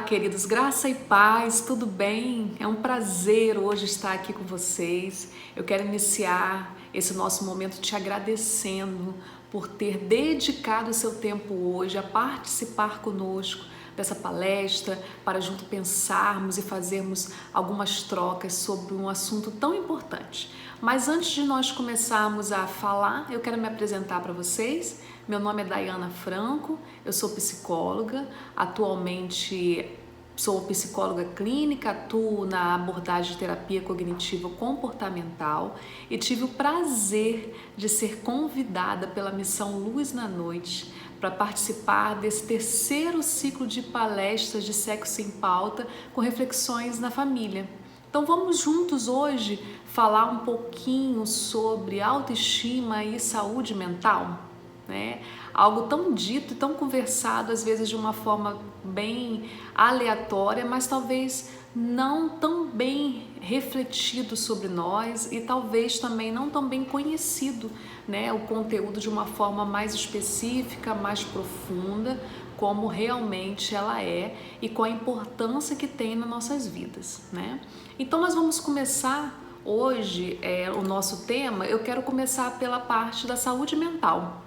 queridos, graça e paz, tudo bem? É um prazer hoje estar aqui com vocês. Eu quero iniciar esse nosso momento te agradecendo por ter dedicado o seu tempo hoje a participar conosco dessa palestra, para junto pensarmos e fazermos algumas trocas sobre um assunto tão importante. Mas antes de nós começarmos a falar, eu quero me apresentar para vocês. Meu nome é Dayana Franco, eu sou psicóloga, atualmente sou psicóloga clínica, atuo na abordagem de terapia cognitivo comportamental e tive o prazer de ser convidada pela Missão Luz na Noite para participar desse terceiro ciclo de palestras de Sexo em Pauta com reflexões na família. Então vamos juntos hoje falar um pouquinho sobre autoestima e saúde mental, né? Algo tão dito e tão conversado às vezes de uma forma bem aleatória, mas talvez não tão bem refletido sobre nós e talvez também não tão bem conhecido, né, o conteúdo de uma forma mais específica, mais profunda, como realmente ela é e com a importância que tem nas nossas vidas, né? Então nós vamos começar hoje o nosso tema. Eu quero começar pela parte da saúde mental.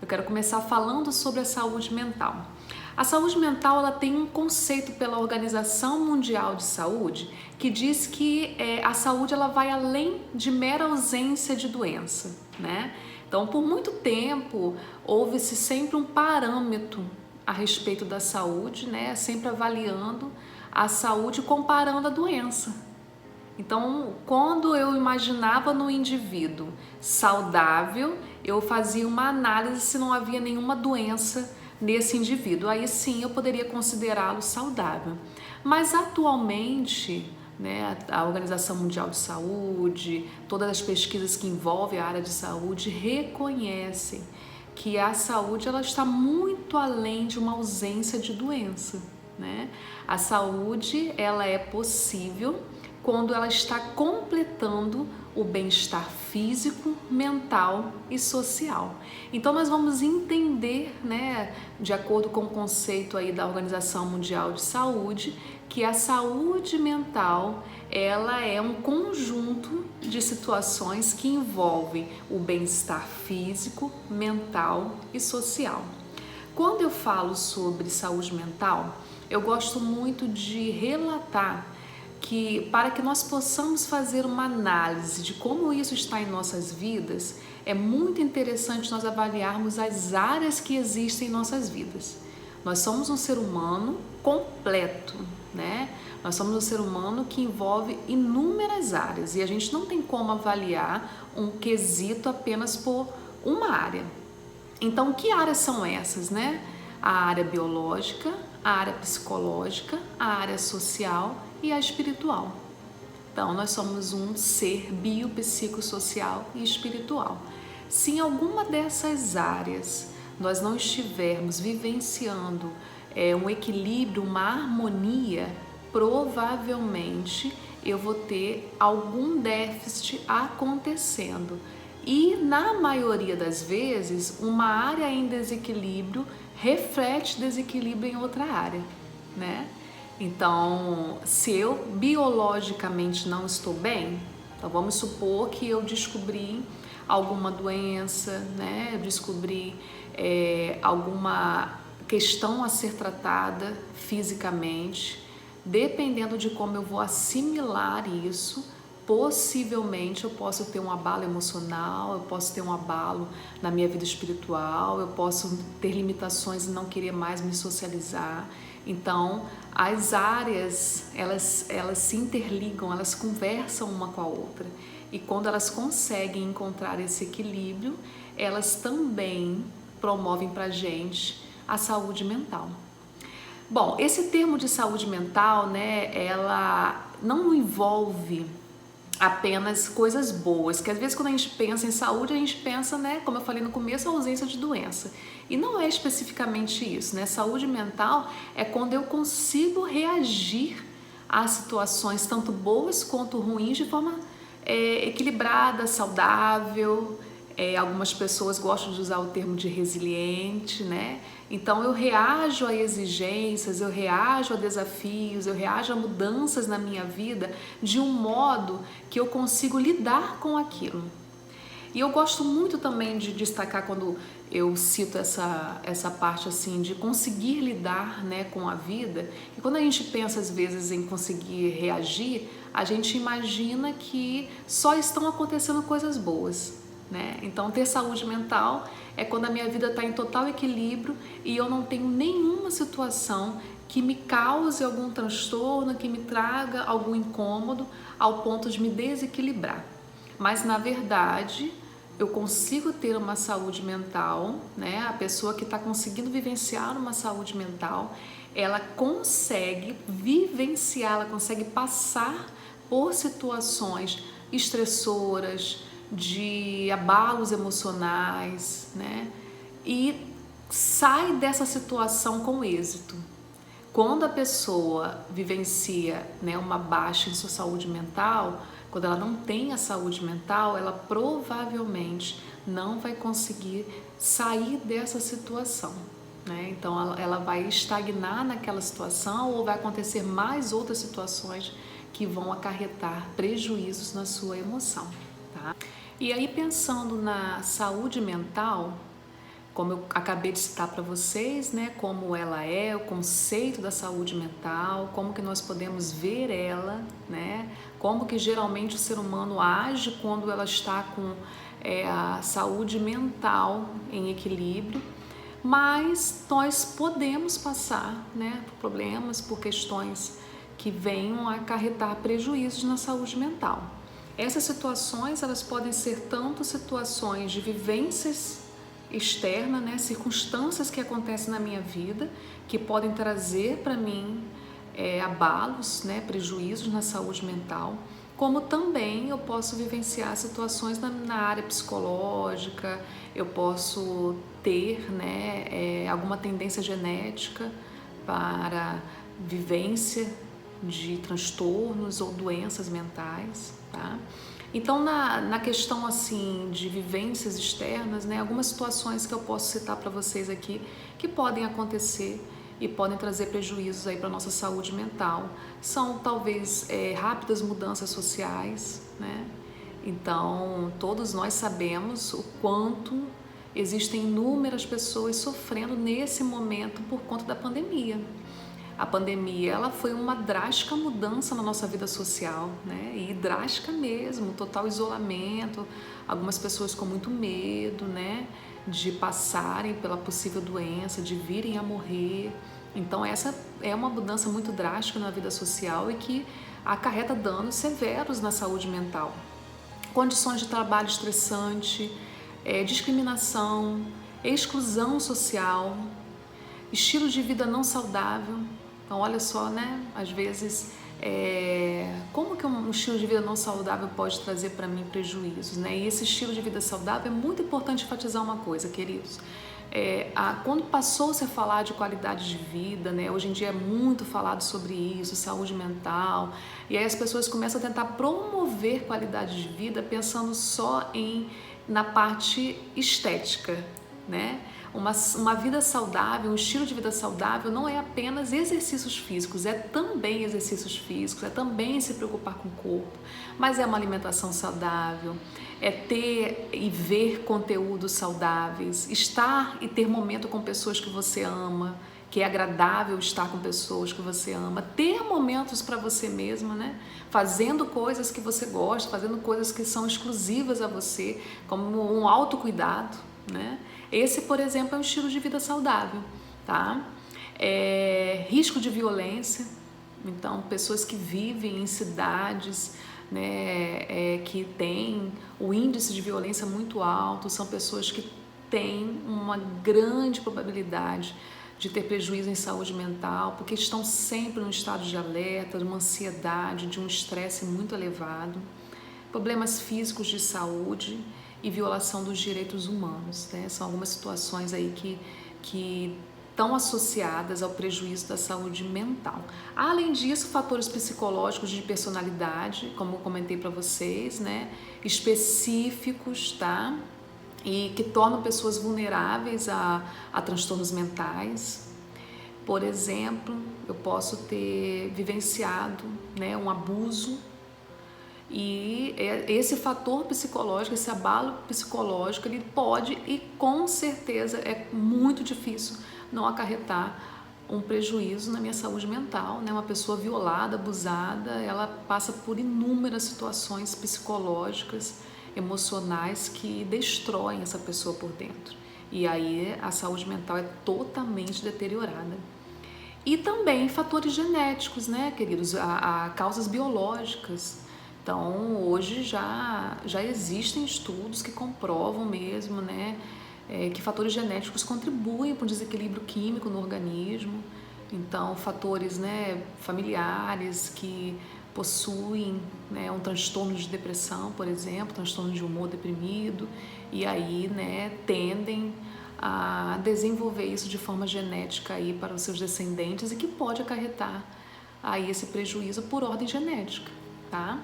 Eu quero começar falando sobre a saúde mental. A saúde mental, ela tem um conceito pela Organização Mundial de Saúde que diz que a saúde ela vai além de mera ausência de doença, né? Então, por muito tempo, houve-se sempre um parâmetro a respeito da saúde, né? Sempre avaliando a saúde comparando a doença. Então, quando eu imaginava no indivíduo saudável, eu fazia uma análise se não havia nenhuma doença nesse indivíduo. Aí sim eu poderia considerá-lo saudável. Mas atualmente, né, a Organização Mundial de Saúde, todas as pesquisas que envolvem a área de saúde reconhecem que a saúde ela está muito além de uma ausência de doença, né? A saúde ela é possível quando ela está completando o bem-estar físico, mental e social. Então nós vamos entender, né, de acordo com o conceito aí da Organização Mundial de Saúde, que a saúde mental ela é um conjunto de situações que envolvem o bem-estar físico, mental e social. Quando eu falo sobre saúde mental, eu gosto muito de relatar que para que nós possamos fazer uma análise de como isso está em nossas vidas, é muito interessante nós avaliarmos as áreas que existem em nossas vidas. Nós somos um ser humano completo, né? Nós somos um ser humano que envolve inúmeras áreas e a gente não tem como avaliar um quesito apenas por uma área. Então, que áreas são essas, né? A área biológica, a área psicológica, a área social e a espiritual. Então, nós somos um ser biopsicossocial e espiritual. Se em alguma dessas áreas nós não estivermos vivenciando um equilíbrio, uma harmonia, provavelmente eu vou ter algum déficit acontecendo. E na maioria das vezes, uma área em desequilíbrio reflete desequilíbrio em outra área, né? Então, se eu biologicamente não estou bem, então vamos supor que eu descobri alguma doença, né? Eu descobri alguma questão a ser tratada fisicamente, dependendo de como eu vou assimilar isso, possivelmente eu posso ter um abalo emocional, eu posso ter um abalo na minha vida espiritual, eu posso ter limitações e não querer mais me socializar. Então, as áreas, elas se interligam, elas conversam uma com a outra. E quando elas conseguem encontrar esse equilíbrio, elas também promovem pra gente a saúde mental. Bom, esse termo de saúde mental, né, ela não envolve apenas coisas boas, que às vezes quando a gente pensa em saúde, a gente pensa, né, como eu falei no começo, a ausência de doença. E não é especificamente isso, né? Saúde mental é quando eu consigo reagir a situações tanto boas quanto ruins de forma equilibrada, saudável, Algumas pessoas gostam de usar o termo de resiliente, né? Então eu reajo a exigências, eu reajo a desafios, eu reajo a mudanças na minha vida de um modo que eu consigo lidar com aquilo. E eu gosto muito também de destacar quando eu cito essa parte assim de conseguir lidar, né, com a vida. E quando a gente pensa às vezes em conseguir reagir, a gente imagina que só estão acontecendo coisas boas, né? Então ter saúde mental é quando a minha vida está em total equilíbrio e eu não tenho nenhuma situação que me cause algum transtorno, que me traga algum incômodo ao ponto de me desequilibrar. Mas na verdade eu consigo ter uma saúde mental, né? A pessoa que está conseguindo vivenciar uma saúde mental, ela consegue vivenciar, ela consegue passar por situações estressoras, de abalos emocionais, né? E sai dessa situação com êxito. Quando a pessoa vivencia, né, uma baixa em sua saúde mental, quando ela não tem a saúde mental, ela provavelmente não vai conseguir sair dessa situação, né? Então ela vai estagnar naquela situação ou vai acontecer mais outras situações que vão acarretar prejuízos na sua emoção, tá? E aí pensando na saúde mental, como eu acabei de citar para vocês, né, como ela é, o conceito da saúde mental, como que nós podemos ver ela, né, como que geralmente o ser humano age quando ela está com a saúde mental em equilíbrio, mas nós podemos passar, né, por problemas, por questões que venham a acarretar prejuízos na saúde mental. Essas situações, elas podem ser tanto situações de vivências externa, né, circunstâncias que acontecem na minha vida que podem trazer para mim abalos, né, prejuízos na saúde mental, como também eu posso vivenciar situações na área psicológica, eu posso ter, né, alguma tendência genética para vivência de transtornos ou doenças mentais, tá? Então, na questão assim de vivências externas, né, algumas situações que eu posso citar para vocês aqui que podem acontecer e podem trazer prejuízos aí para a nossa saúde mental são talvez rápidas mudanças sociais, né? Então, todos nós sabemos o quanto existem inúmeras pessoas sofrendo nesse momento por conta da pandemia. A pandemia, ela foi uma drástica mudança na nossa vida social, né? E drástica mesmo, total isolamento, algumas pessoas com muito medo, né, de passarem pela possível doença, de virem a morrer. Então essa é uma mudança muito drástica na vida social e que acarreta danos severos na saúde mental. Condições de trabalho estressante, discriminação, exclusão social, estilo de vida não saudável. Então, olha só, né? Às vezes, como que um estilo de vida não saudável pode trazer para mim prejuízos, né? E esse estilo de vida saudável é muito importante enfatizar uma coisa, queridos. Quando passou-se a falar de qualidade de vida, né? Hoje em dia é muito falado sobre isso, saúde mental, e aí as pessoas começam a tentar promover qualidade de vida pensando só na parte estética, né? Uma vida saudável, um estilo de vida saudável não é apenas exercícios físicos, é também exercícios físicos, é também se preocupar com o corpo, mas é uma alimentação saudável, é ter e ver conteúdos saudáveis, estar e ter momento com pessoas que você ama, que é agradável estar com pessoas que você ama, ter momentos para você mesma, né? Fazendo coisas que você gosta, fazendo coisas que são exclusivas a você, como um autocuidado, né? Esse, por exemplo, é um estilo de vida saudável, tá? Risco de violência, então pessoas que vivem em cidades, né, que têm o índice de violência muito alto, são pessoas que têm uma grande probabilidade de ter prejuízo em saúde mental, porque estão sempre num estado de alerta, de uma ansiedade, de um estresse muito elevado, problemas físicos de saúde e violação dos direitos humanos, né? São algumas situações aí que estão associadas ao prejuízo da saúde mental. Além disso, fatores psicológicos de personalidade, como eu comentei para vocês, né? Específicos, tá? e que tornam pessoas vulneráveis a transtornos mentais. Por exemplo, eu posso ter vivenciado, né, um abuso, e esse fator psicológico, esse abalo psicológico, ele pode, e com certeza é muito difícil não acarretar um prejuízo na minha saúde mental, né? Uma pessoa violada, abusada, ela passa por inúmeras situações psicológicas, emocionais que destroem essa pessoa por dentro. E aí a saúde mental é totalmente deteriorada. E também fatores genéticos, né, queridos? A causas biológicas. Então, hoje já existem estudos que comprovam mesmo, né, que fatores genéticos contribuem para o desequilíbrio químico no organismo. Então, fatores, né, familiares que possuem, né, um transtorno de depressão, por exemplo, transtorno de humor deprimido, e aí, né, tendem a desenvolver isso de forma genética aí para os seus descendentes, e que pode acarretar aí esse prejuízo por ordem genética, tá?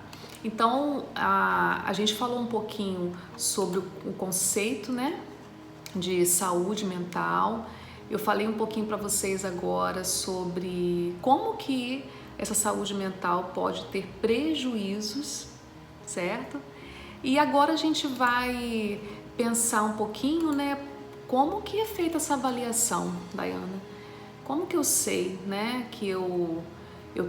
Então, a gente falou um pouquinho sobre o conceito, né, de saúde mental. Eu falei um pouquinho para vocês agora sobre como que essa saúde mental pode ter prejuízos, certo? E agora a gente vai pensar um pouquinho, né, como que é feita essa avaliação, Dayana? Como que eu sei, né, que eu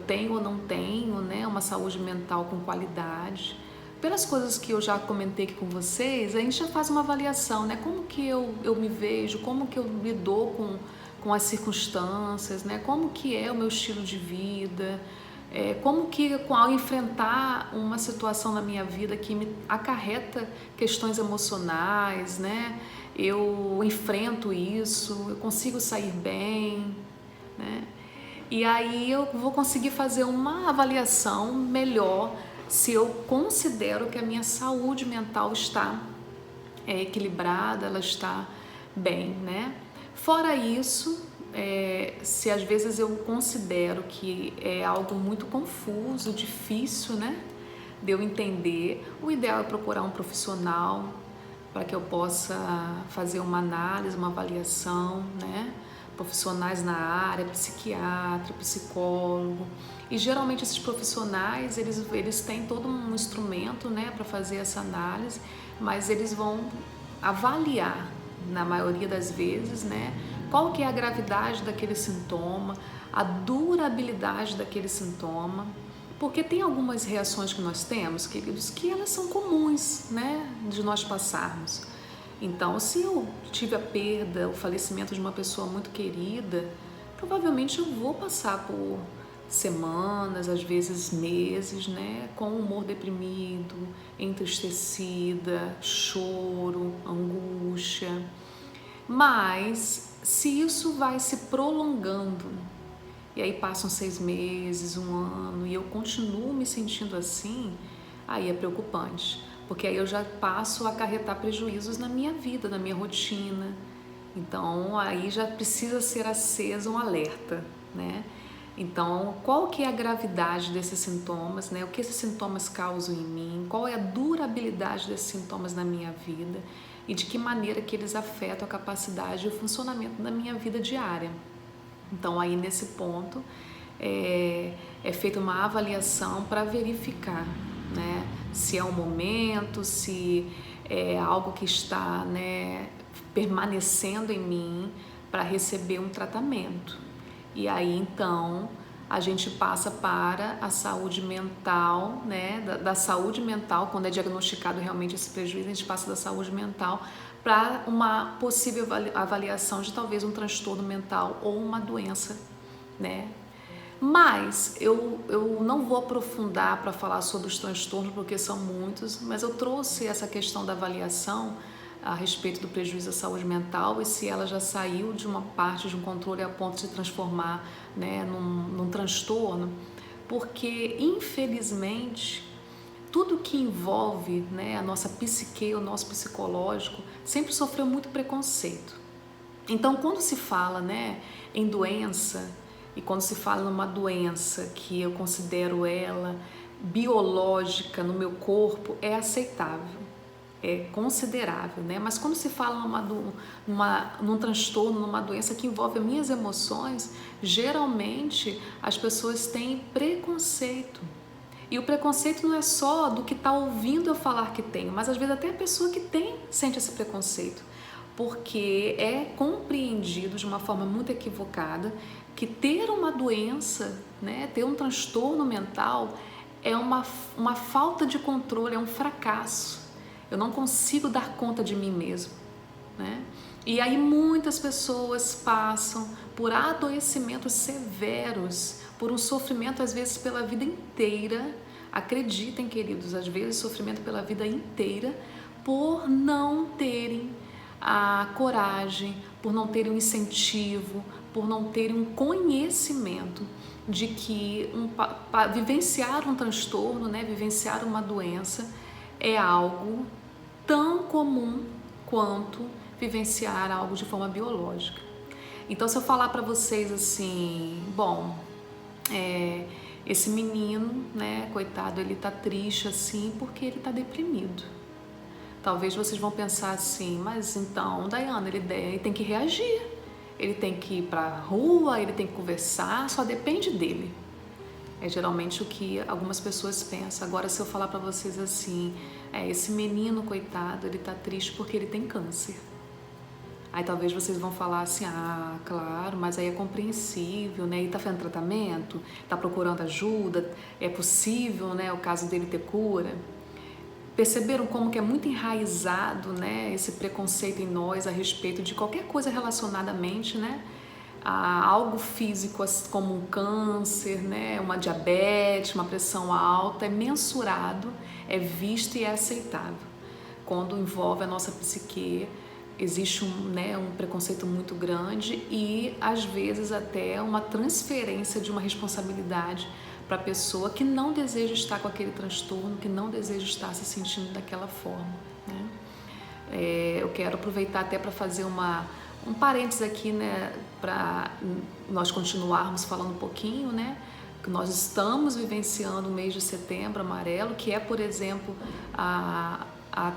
tenho ou não tenho, né, uma saúde mental com qualidade? Pelas coisas que eu já comentei aqui com vocês, a gente já faz uma avaliação, né? Como que eu me vejo, como que eu lido com as circunstâncias, né? Como que é o meu estilo de vida, como que ao enfrentar uma situação na minha vida que me acarreta questões emocionais, né? Eu enfrento isso, eu consigo sair bem, né? E aí eu vou conseguir fazer uma avaliação melhor se eu considero que a minha saúde mental está equilibrada, ela está bem, né? Fora isso, se às vezes eu considero que é algo muito confuso, difícil, né, de eu entender, o ideal é procurar um profissional para que eu possa fazer uma análise, uma avaliação, né? Profissionais na área, psiquiatra, psicólogo. E geralmente esses profissionais, eles têm todo um instrumento, né, para fazer essa análise, mas eles vão avaliar, na maioria das vezes, né, qual que é a gravidade daquele sintoma, a durabilidade daquele sintoma, porque tem algumas reações que nós temos, queridos, que elas são comuns, né, de nós passarmos. Então, se eu tive a perda, o falecimento de uma pessoa muito querida, provavelmente eu vou passar por semanas, às vezes meses, né, com humor deprimido, entristecida, choro, angústia. Mas se isso vai se prolongando, e aí passam 6 meses, um ano, e eu continuo me sentindo assim, aí é preocupante, porque aí eu já passo a acarretar prejuízos na minha vida, na minha rotina. Então aí já precisa ser aceso um alerta, né? Então, qual que é a gravidade desses sintomas, né? O que esses sintomas causam em mim? Qual é a durabilidade desses sintomas na minha vida? E de que maneira que eles afetam a capacidade e o funcionamento da minha vida diária? Então, aí nesse ponto, é feita uma avaliação para verificar, né, se é um momento, se é algo que está, né, permanecendo em mim para receber um tratamento. E aí, então, a gente passa para a saúde mental, né, da saúde mental, quando é diagnosticado realmente esse prejuízo, a gente passa da saúde mental para uma possível avaliação de talvez um transtorno mental ou uma doença, né? Mas eu não vou aprofundar para falar sobre os transtornos, porque são muitos, mas eu trouxe essa questão da avaliação a respeito do prejuízo à saúde mental e se ela já saiu de uma parte de um controle a ponto de se transformar, né, num transtorno, porque infelizmente tudo que envolve, né, a nossa psique, o nosso psicológico, sempre sofreu muito preconceito. Então, quando se fala, né, em doença, e quando se fala numa doença que eu considero ela biológica no meu corpo, é aceitável. é considerável, né? Mas quando se fala num transtorno, numa doença que envolve as minhas emoções, geralmente as pessoas têm preconceito. E o preconceito não é só do que está ouvindo eu falar que tenho, mas às vezes até a pessoa que tem sente esse preconceito, porque é compreendido de uma forma muito equivocada que ter uma doença, né, ter um transtorno mental é uma falta de controle, é um fracasso. Eu não consigo dar conta de mim mesmo, né? E aí muitas pessoas passam por adoecimentos severos, por um sofrimento às vezes pela vida inteira. Acreditem, queridos, às vezes sofrimento pela vida inteira por não terem a coragem, por não terem um incentivo, por não terem um conhecimento de que vivenciar um transtorno, né, vivenciar uma doença é algo tão comum quanto vivenciar algo de forma biológica. Então, se eu falar para vocês assim, bom, esse menino, né, coitado, ele tá triste assim porque ele tá deprimido. Talvez vocês vão pensar assim, mas então, Daiana, ele tem que reagir, ele tem que ir pra rua, ele tem que conversar, só depende dele. É geralmente o que algumas pessoas pensam. Agora, se eu falar para vocês assim, esse menino, coitado, ele tá triste porque ele tem câncer. Aí talvez vocês vão falar assim, ah, claro, mas aí é compreensível, né? Ele tá fazendo tratamento, tá procurando ajuda, é possível, né, o caso dele ter cura. Perceberam como que é muito enraizado, né, esse preconceito em nós a respeito de qualquer coisa relacionada à mente, né? A algo físico como um câncer, né, uma diabetes, uma pressão alta, é mensurado, é visto e é aceitável. Quando envolve a nossa psique, existe um preconceito muito grande e às vezes até uma transferência de uma responsabilidade para a pessoa que não deseja estar com aquele transtorno, que não deseja estar se sentindo daquela forma, né? Eu quero aproveitar até para fazer um parênteses aqui, né, para nós continuarmos falando um pouquinho, né, que nós estamos vivenciando o mês de Setembro Amarelo, que é, por exemplo, a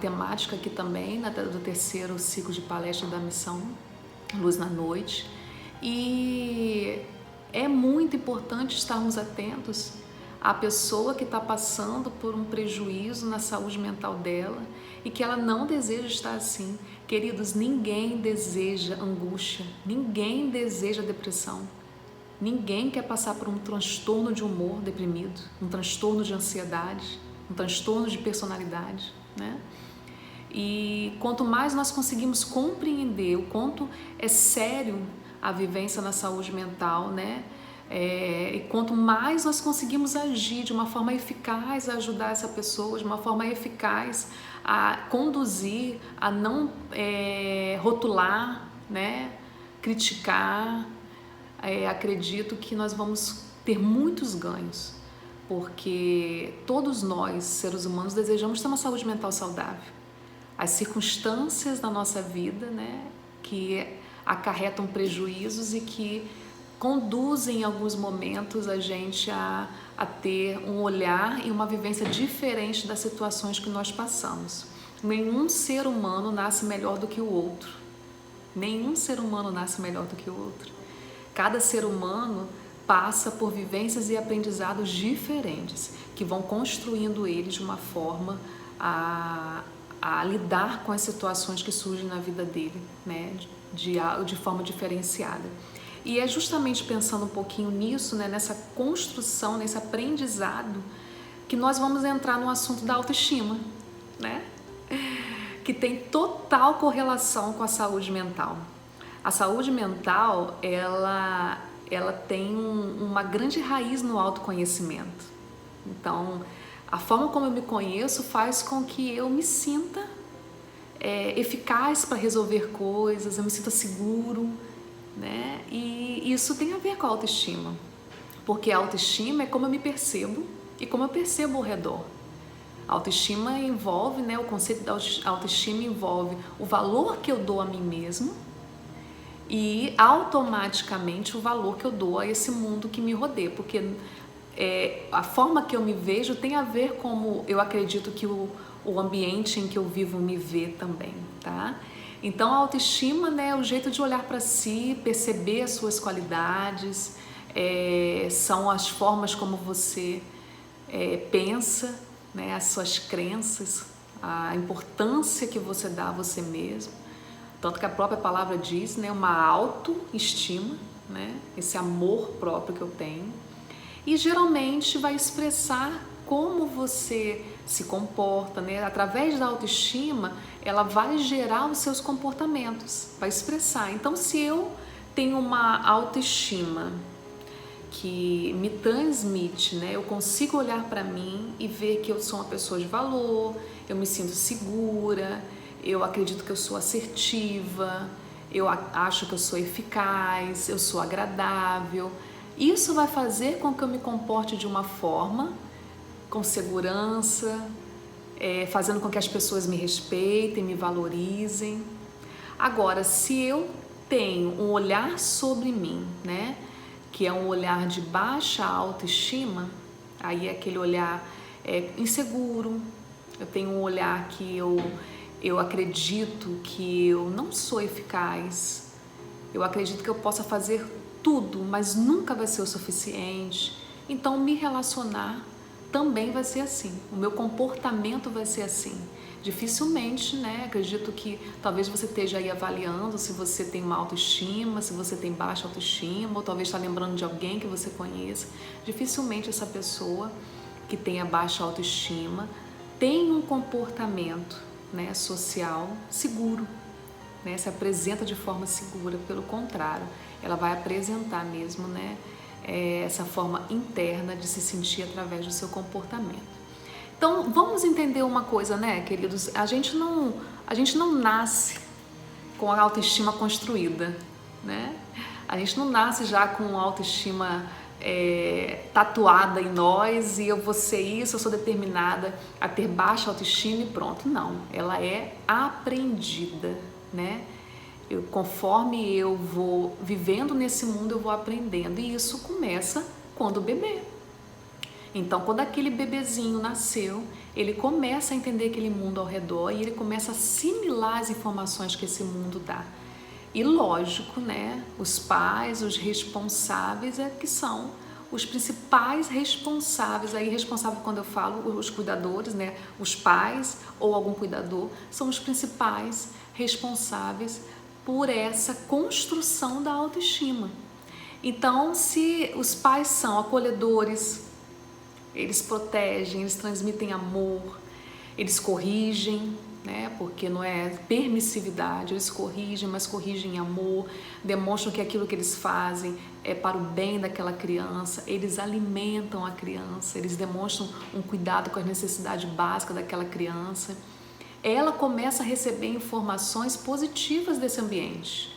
temática aqui também, né, do terceiro ciclo de palestra da missão Luz na Noite. E é muito importante estarmos atentos à pessoa que está passando por um prejuízo na saúde mental dela e que ela não deseja estar assim. Queridos, ninguém deseja angústia, ninguém deseja depressão, ninguém quer passar por um transtorno de humor deprimido, um transtorno de ansiedade, um transtorno de personalidade, né? E quanto mais nós conseguimos compreender o quanto é sério a vivência na saúde mental, né? E quanto mais nós conseguimos agir de uma forma eficaz a ajudar essa pessoa, de uma forma eficaz a conduzir, a não rotular, né? Criticar, acredito que nós vamos ter muitos ganhos, porque todos nós, seres humanos, desejamos ter uma saúde mental saudável. As circunstâncias da nossa vida, né, que acarretam prejuízos e que conduzem em alguns momentos a gente a ter um olhar e uma vivência diferente das situações que nós passamos. Nenhum ser humano nasce melhor do que o outro. Nenhum ser humano nasce melhor do que o outro. Cada ser humano passa por vivências e aprendizados diferentes que vão construindo ele de uma forma a lidar com as situações que surgem na vida dele, né, de forma diferenciada. E é justamente pensando um pouquinho nisso, né, nessa construção, nesse aprendizado, que nós vamos entrar no assunto da autoestima, né, que tem total correlação com a saúde mental. A saúde mental, ela tem uma grande raiz no autoconhecimento. Então, a forma como eu me conheço faz com que eu me sinta eficaz para resolver coisas, eu me sinta seguro, né? E isso tem a ver com a autoestima, porque a autoestima é como eu me percebo e como eu percebo ao redor. A autoestima envolve, né, o conceito da autoestima envolve o valor que eu dou a mim mesmo e automaticamente o valor que eu dou a esse mundo que me rodeia, porque a forma que eu me vejo tem a ver como eu acredito que o ambiente em que eu vivo me vê também, tá? Então a autoestima, né, é o jeito de olhar para si, perceber as suas qualidades, são as formas como você pensa, né, as suas crenças, a importância que você dá a você mesmo. Tanto que a própria palavra diz, né, uma autoestima, né, esse amor próprio que eu tenho. E geralmente vai expressar como você se comporta, né? Através da autoestima, ela vai gerar os seus comportamentos, vai expressar. Então, se eu tenho uma autoestima que me transmite, né? Eu consigo olhar para mim e ver que eu sou uma pessoa de valor, eu me sinto segura, eu acredito que eu sou assertiva, eu acho que eu sou eficaz, eu sou agradável. Isso vai fazer com que eu me comporte de uma forma com segurança, fazendo com que as pessoas me respeitem, me valorizem. Agora, se eu tenho um olhar sobre mim, né, que é um olhar de baixa autoestima, aí é aquele olhar inseguro, eu tenho um olhar que eu acredito que eu não sou eficaz, eu acredito que eu possa fazer tudo, mas nunca vai ser o suficiente. Então, me relacionar também vai ser assim, o meu comportamento vai ser assim. Dificilmente, né? Acredito que talvez você esteja aí avaliando se você tem uma autoestima, se você tem baixa autoestima, ou talvez está lembrando de alguém que você conheça. Dificilmente essa pessoa que tem a baixa autoestima tem um comportamento, né, social seguro, né? Se apresenta de forma segura. Pelo contrário, ela vai apresentar mesmo, né, essa forma interna de se sentir através do seu comportamento. Então, vamos entender uma coisa, né, queridos? A gente não nasce com a autoestima construída, né? A gente não nasce já com autoestima tatuada em nós e eu vou ser isso, eu sou determinada a ter baixa autoestima e pronto. Não, ela é aprendida, né? Conforme eu vou vivendo nesse mundo, eu vou aprendendo, e isso começa quando o bebê. Então, quando aquele bebezinho nasceu, ele começa a entender aquele mundo ao redor e ele começa a assimilar as informações que esse mundo dá. E lógico, né, os pais, os responsáveis que são os principais responsáveis. Aí responsável, quando eu falo os cuidadores, né, os pais ou algum cuidador, são os principais responsáveis por essa construção da autoestima. Então, se os pais são acolhedores, eles protegem, eles transmitem amor, eles corrigem, né? Porque não é permissividade, eles corrigem, mas corrigem em amor, demonstram que aquilo que eles fazem é para o bem daquela criança, eles alimentam a criança, eles demonstram um cuidado com as necessidades básicas daquela criança. Ela começa a receber informações positivas desse ambiente.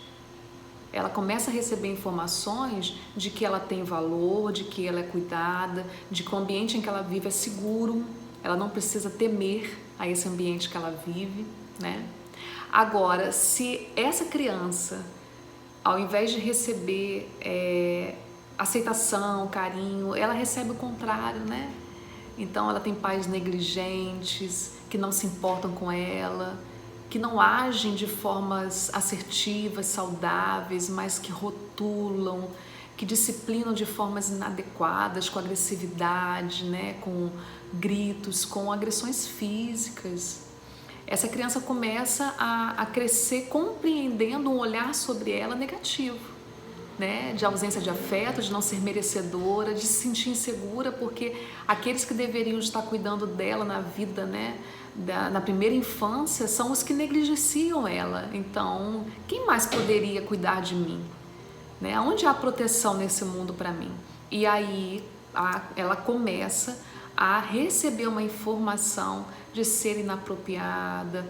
Ela começa a receber informações de que ela tem valor, de que ela é cuidada, de que o ambiente em que ela vive é seguro, ela não precisa temer a esse ambiente que ela vive, né? Agora, se essa criança, ao invés de receber aceitação, carinho, ela recebe o contrário, né? Então ela tem pais negligentes, que não se importam com ela, que não agem de formas assertivas, saudáveis, mas que rotulam, que disciplinam de formas inadequadas, com agressividade, né? Com gritos, com agressões físicas. Essa criança começa a crescer compreendendo um olhar sobre ela negativo, né? De ausência de afeto, de não ser merecedora, de se sentir insegura, porque aqueles que deveriam estar cuidando dela na vida, né, na primeira infância, são os que negligenciam ela. Então, quem mais poderia cuidar de mim? Né? Onde há proteção nesse mundo para mim? E aí ela começa a receber uma informação de ser inapropriada,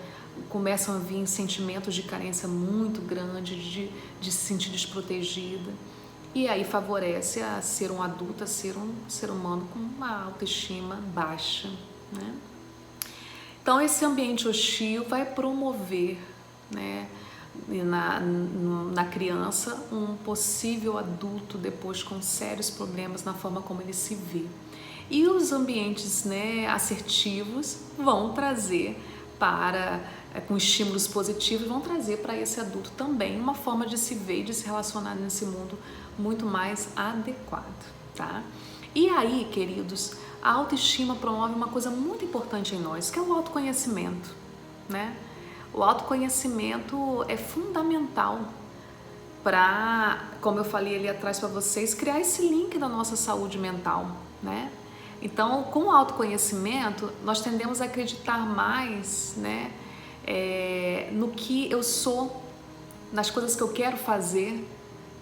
começam a vir sentimentos de carência muito grande, de se sentir desprotegida, e aí favorece a ser um adulto, a ser um ser humano com uma autoestima baixa, né? Então esse ambiente hostil vai promover, né, na criança um possível adulto depois com sérios problemas na forma como ele se vê. E os ambientes, né, assertivos vão trazer com estímulos positivos, vão trazer para esse adulto também uma forma de se ver e de se relacionar nesse mundo muito mais adequado, tá? E aí, queridos, a autoestima promove uma coisa muito importante em nós, que é o autoconhecimento, né? O autoconhecimento é fundamental para, como eu falei ali atrás para vocês, criar esse link da nossa saúde mental, né? Então, com o autoconhecimento, nós tendemos a acreditar mais, né, no que eu sou, nas coisas que eu quero fazer.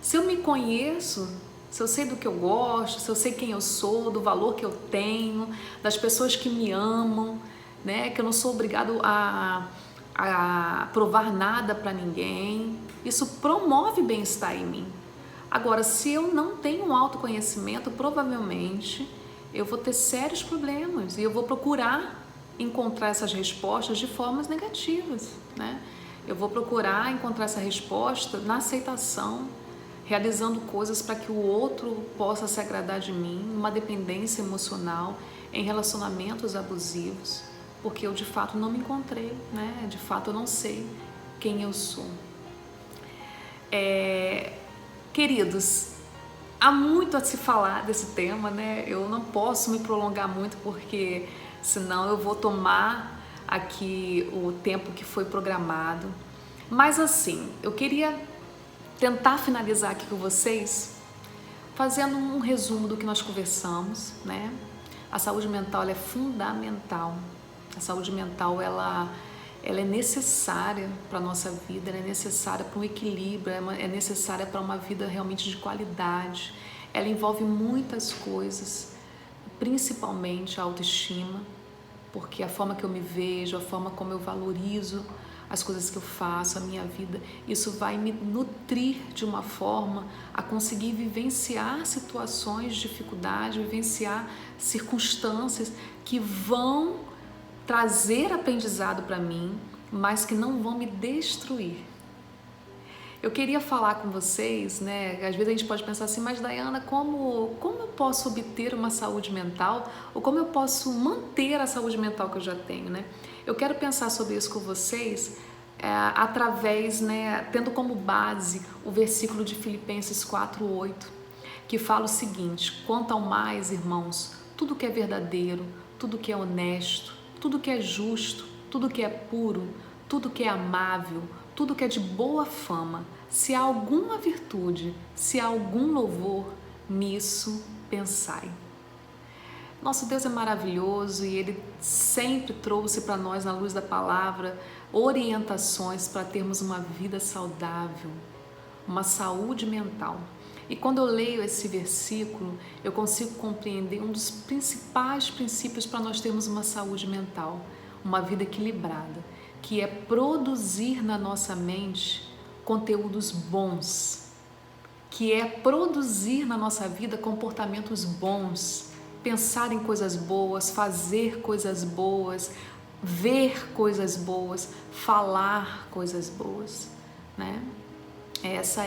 Se eu me conheço, se eu sei do que eu gosto, se eu sei quem eu sou, do valor que eu tenho, das pessoas que me amam, né, que eu não sou obrigado a provar nada para ninguém, isso promove bem-estar em mim. Agora, se eu não tenho um autoconhecimento, provavelmente eu vou ter sérios problemas e eu vou procurar encontrar essas respostas de formas negativas, né? Eu vou procurar encontrar essa resposta na aceitação, realizando coisas para que o outro possa se agradar de mim, numa dependência emocional, em relacionamentos abusivos, porque eu de fato não me encontrei, né? De fato eu não sei quem eu sou. Queridos, há muito a se falar desse tema, né? Eu não posso me prolongar muito porque senão eu vou tomar aqui o tempo que foi programado. Mas assim, eu queria tentar finalizar aqui com vocês fazendo um resumo do que nós conversamos, né? A saúde mental ela é fundamental. A saúde mental ela é necessária para a nossa vida, ela é necessária para um equilíbrio, é necessária para uma vida realmente de qualidade. Ela envolve muitas coisas, principalmente a autoestima, porque a forma que eu me vejo, a forma como eu valorizo as coisas que eu faço, a minha vida, isso vai me nutrir de uma forma a conseguir vivenciar situações de dificuldade, vivenciar circunstâncias que vão trazer aprendizado para mim, mas que não vão me destruir. Eu queria falar com vocês, né? Às vezes a gente pode pensar assim, mas Dayana, como eu posso obter uma saúde mental? Ou como eu posso manter a saúde mental que eu já tenho, né? Eu quero pensar sobre isso com vocês através, né, tendo como base o versículo de Filipenses 4:8, que fala o seguinte: quanto ao mais, irmãos, tudo que é verdadeiro, tudo que é honesto, tudo que é justo, tudo que é puro, tudo que é amável, tudo que é de boa fama, se há alguma virtude, se há algum louvor, nisso pensai. Nosso Deus é maravilhoso e Ele sempre trouxe para nós, na luz da palavra, orientações para termos uma vida saudável, uma saúde mental. E quando eu leio esse versículo, eu consigo compreender um dos principais princípios para nós termos uma saúde mental, uma vida equilibrada, que é produzir na nossa mente conteúdos bons, que é produzir na nossa vida comportamentos bons, pensar em coisas boas, fazer coisas boas, ver coisas boas, falar coisas boas, né? Essa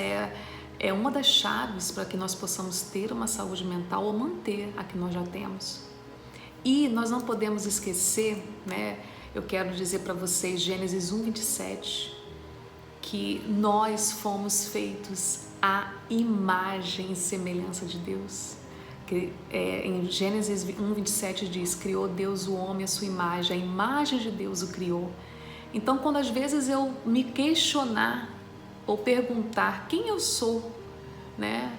é uma das chaves para que nós possamos ter uma saúde mental ou manter a que nós já temos. E nós não podemos esquecer, né? Eu quero dizer para vocês, Gênesis 1:27, que nós fomos feitos à imagem e semelhança de Deus. Em Gênesis 1:27 diz: criou Deus o homem à sua imagem, a imagem de Deus o criou. Então, quando às vezes eu me questionar ou perguntar quem eu sou, né?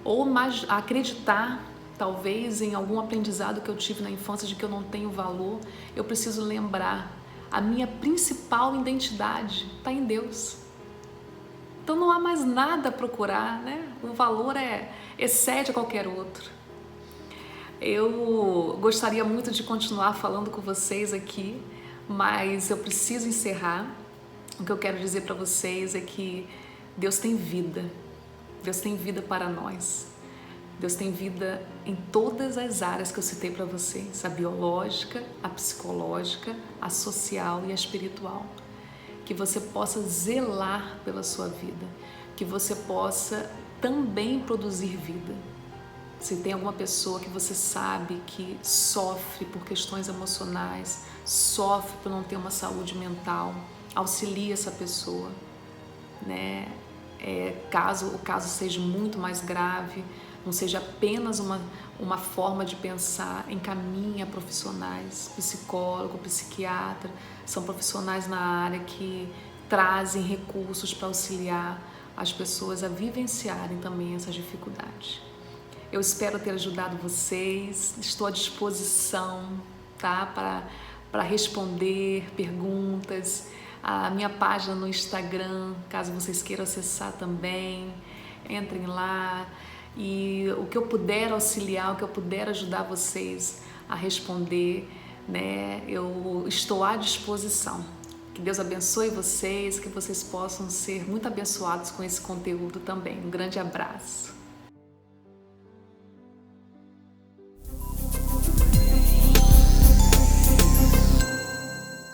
Ou acreditar talvez em algum aprendizado que eu tive na infância de que eu não tenho valor, eu preciso lembrar, a minha principal identidade está em Deus. Então não há mais nada a procurar, né? O valor excede a qualquer outro. Eu gostaria muito de continuar falando com vocês aqui, mas eu preciso encerrar. O que eu quero dizer para vocês é que Deus tem vida. Deus tem vida para nós. Deus tem vida em todas as áreas que eu citei para vocês: a biológica, a psicológica, a social e a espiritual. Que você possa zelar pela sua vida, que você possa também produzir vida. Se tem alguma pessoa que você sabe que sofre por questões emocionais, sofre por não ter uma saúde mental, auxilie essa pessoa, né? Caso o caso seja muito mais grave, não seja apenas uma forma de pensar, encaminhe a profissionais, psicólogo, psiquiatra, são profissionais na área que trazem recursos para auxiliar as pessoas a vivenciarem também essas dificuldades. Eu espero ter ajudado vocês, estou à disposição, tá, para responder perguntas. A minha página no Instagram, caso vocês queiram acessar também, entrem lá e o que eu puder auxiliar, o que eu puder ajudar vocês a responder, né, eu estou à disposição. Que Deus abençoe vocês, que vocês possam ser muito abençoados com esse conteúdo também. Um grande abraço.